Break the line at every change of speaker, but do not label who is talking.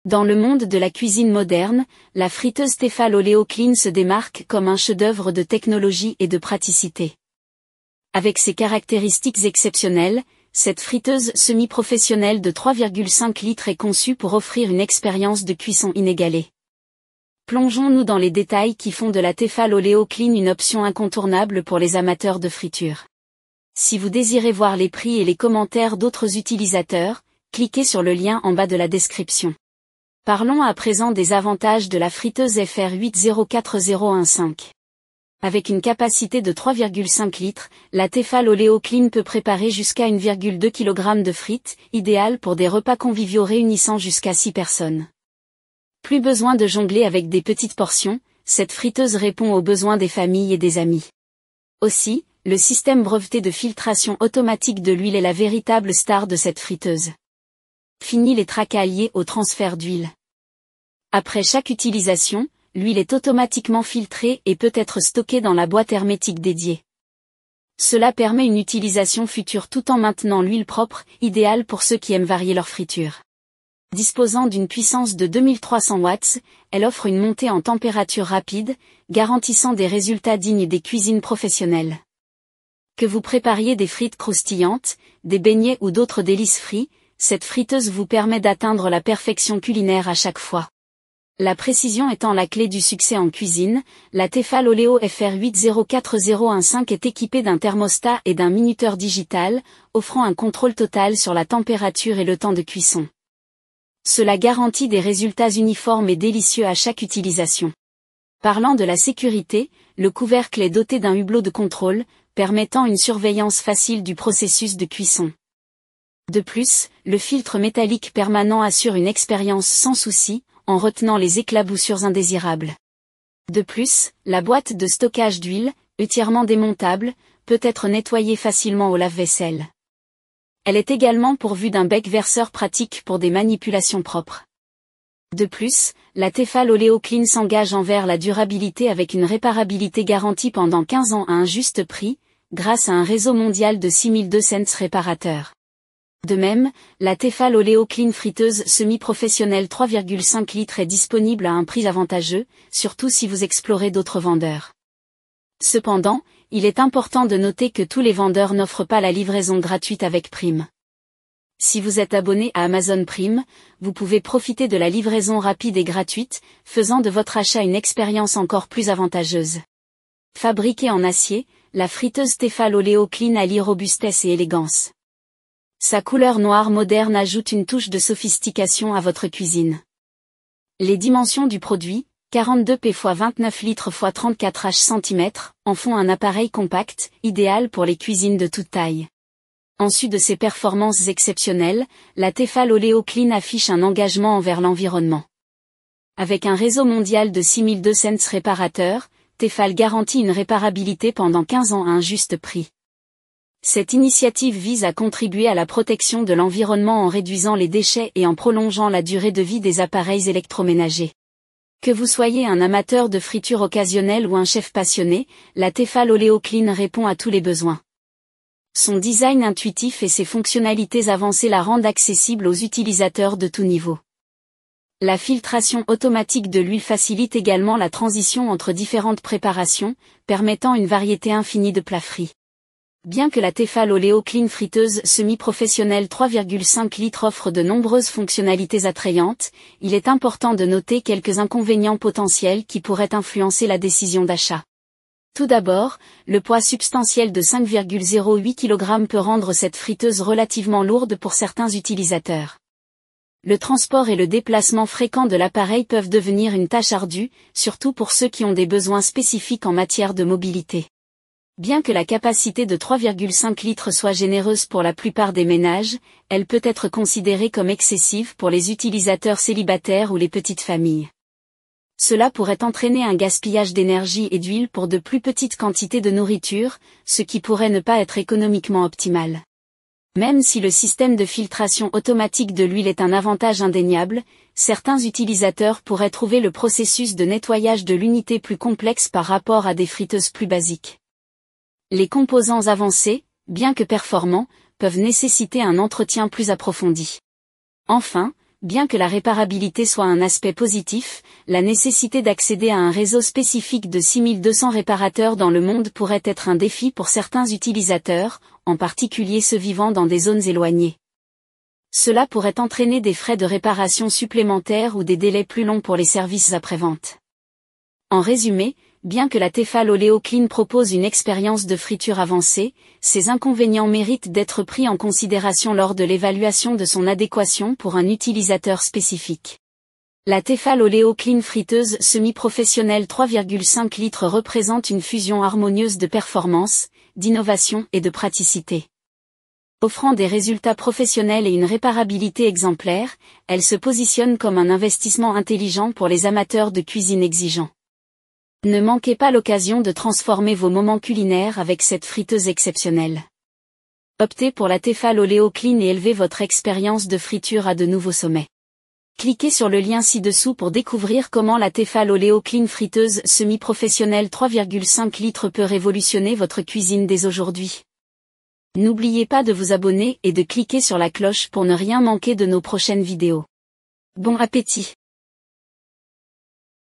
Dans le monde de la cuisine moderne, la friteuse Tefal Oleo Clean se démarque comme un chef-d'œuvre de technologie et de praticité. Avec ses caractéristiques exceptionnelles, cette friteuse semi-professionnelle de 3,5 litres est conçue pour offrir une expérience de cuisson inégalée. Plongeons-nous dans les détails qui font de la Tefal Oleo Clean une option incontournable pour les amateurs de friture. Si vous désirez voir les prix et les commentaires d'autres utilisateurs, cliquez sur le lien en bas de la description. Parlons à présent des avantages de la friteuse FR8040115. Avec une capacité de 3,5 litres, la Tefal Oleo Clean peut préparer jusqu'à 1,2 kg de frites, idéal pour des repas conviviaux réunissant jusqu'à 6 personnes. Plus besoin de jongler avec des petites portions, cette friteuse répond aux besoins des familles et des amis. Aussi, le système breveté de filtration automatique de l'huile est la véritable star de cette friteuse. Fini les tracas liés au transfert d'huile. Après chaque utilisation, l'huile est automatiquement filtrée et peut être stockée dans la boîte hermétique dédiée. Cela permet une utilisation future tout en maintenant l'huile propre, idéale pour ceux qui aiment varier leur friture. Disposant d'une puissance de 2300 watts, elle offre une montée en température rapide, garantissant des résultats dignes des cuisines professionnelles. Que vous prépariez des frites croustillantes, des beignets ou d'autres délices frits, cette friteuse vous permet d'atteindre la perfection culinaire à chaque fois. La précision étant la clé du succès en cuisine, la Tefal Oleo FR8040115 est équipée d'un thermostat et d'un minuteur digital, offrant un contrôle total sur la température et le temps de cuisson. Cela garantit des résultats uniformes et délicieux à chaque utilisation. Parlant de la sécurité, le couvercle est doté d'un hublot de contrôle, permettant une surveillance facile du processus de cuisson. De plus, le filtre métallique permanent assure une expérience sans souci, en retenant les éclaboussures indésirables. De plus, la boîte de stockage d'huile, entièrement démontable, peut être nettoyée facilement au lave-vaisselle. Elle est également pourvue d'un bec verseur pratique pour des manipulations propres. De plus, la Tefal Oleo Clean s'engage envers la durabilité avec une réparabilité garantie pendant 15 ans à un juste prix, grâce à un réseau mondial de 6200 réparateurs. De même, la Tefal Oleo Clean friteuse semi-professionnelle 3,5 litres est disponible à un prix avantageux, surtout si vous explorez d'autres vendeurs. Cependant, il est important de noter que tous les vendeurs n'offrent pas la livraison gratuite avec prime. Si vous êtes abonné à Amazon Prime, vous pouvez profiter de la livraison rapide et gratuite, faisant de votre achat une expérience encore plus avantageuse. Fabriquée en acier, la friteuse Tefal Oleo Clean allie robustesse et élégance. Sa couleur noire moderne ajoute une touche de sophistication à votre cuisine. Les dimensions du produit, 42 p x 29 litres x 34 h cm, en font un appareil compact, idéal pour les cuisines de toute taille. En sus de ses performances exceptionnelles, la Tefal Oleo Clean affiche un engagement envers l'environnement. Avec un réseau mondial de 6200 réparateurs, Tefal garantit une réparabilité pendant 15 ans à un juste prix. Cette initiative vise à contribuer à la protection de l'environnement en réduisant les déchets et en prolongeant la durée de vie des appareils électroménagers. Que vous soyez un amateur de friture occasionnelle ou un chef passionné, la Tefal Oleo Clean répond à tous les besoins. Son design intuitif et ses fonctionnalités avancées la rendent accessible aux utilisateurs de tout niveau. La filtration automatique de l'huile facilite également la transition entre différentes préparations, permettant une variété infinie de plats frits. Bien que la Tefal Oleo Clean friteuse semi-professionnelle 3,5 litres offre de nombreuses fonctionnalités attrayantes, il est important de noter quelques inconvénients potentiels qui pourraient influencer la décision d'achat. Tout d'abord, le poids substantiel de 5,08 kg peut rendre cette friteuse relativement lourde pour certains utilisateurs. Le transport et le déplacement fréquent de l'appareil peuvent devenir une tâche ardue, surtout pour ceux qui ont des besoins spécifiques en matière de mobilité. Bien que la capacité de 3,5 litres soit généreuse pour la plupart des ménages, elle peut être considérée comme excessive pour les utilisateurs célibataires ou les petites familles. Cela pourrait entraîner un gaspillage d'énergie et d'huile pour de plus petites quantités de nourriture, ce qui pourrait ne pas être économiquement optimal. Même si le système de filtration automatique de l'huile est un avantage indéniable, certains utilisateurs pourraient trouver le processus de nettoyage de l'unité plus complexe par rapport à des friteuses plus basiques. Les composants avancés, bien que performants, peuvent nécessiter un entretien plus approfondi. Enfin, bien que la réparabilité soit un aspect positif, la nécessité d'accéder à un réseau spécifique de 6200 réparateurs dans le monde pourrait être un défi pour certains utilisateurs, en particulier ceux vivant dans des zones éloignées. Cela pourrait entraîner des frais de réparation supplémentaires ou des délais plus longs pour les services après-vente. En résumé, bien que la Tefal Oleo Clean propose une expérience de friture avancée, ses inconvénients méritent d'être pris en considération lors de l'évaluation de son adéquation pour un utilisateur spécifique. La Tefal Oleo Clean friteuse semi-professionnelle 3,5 litres représente une fusion harmonieuse de performance, d'innovation et de praticité. Offrant des résultats professionnels et une réparabilité exemplaire, elle se positionne comme un investissement intelligent pour les amateurs de cuisine exigeants. Ne manquez pas l'occasion de transformer vos moments culinaires avec cette friteuse exceptionnelle. Optez pour la Tefal Oleo Clean et élevez votre expérience de friture à de nouveaux sommets. Cliquez sur le lien ci-dessous pour découvrir comment la Tefal Oleo Clean friteuse semi-professionnelle 3,5 litres peut révolutionner votre cuisine dès aujourd'hui. N'oubliez pas de vous abonner et de cliquer sur la cloche pour ne rien manquer de nos prochaines vidéos. Bon appétit!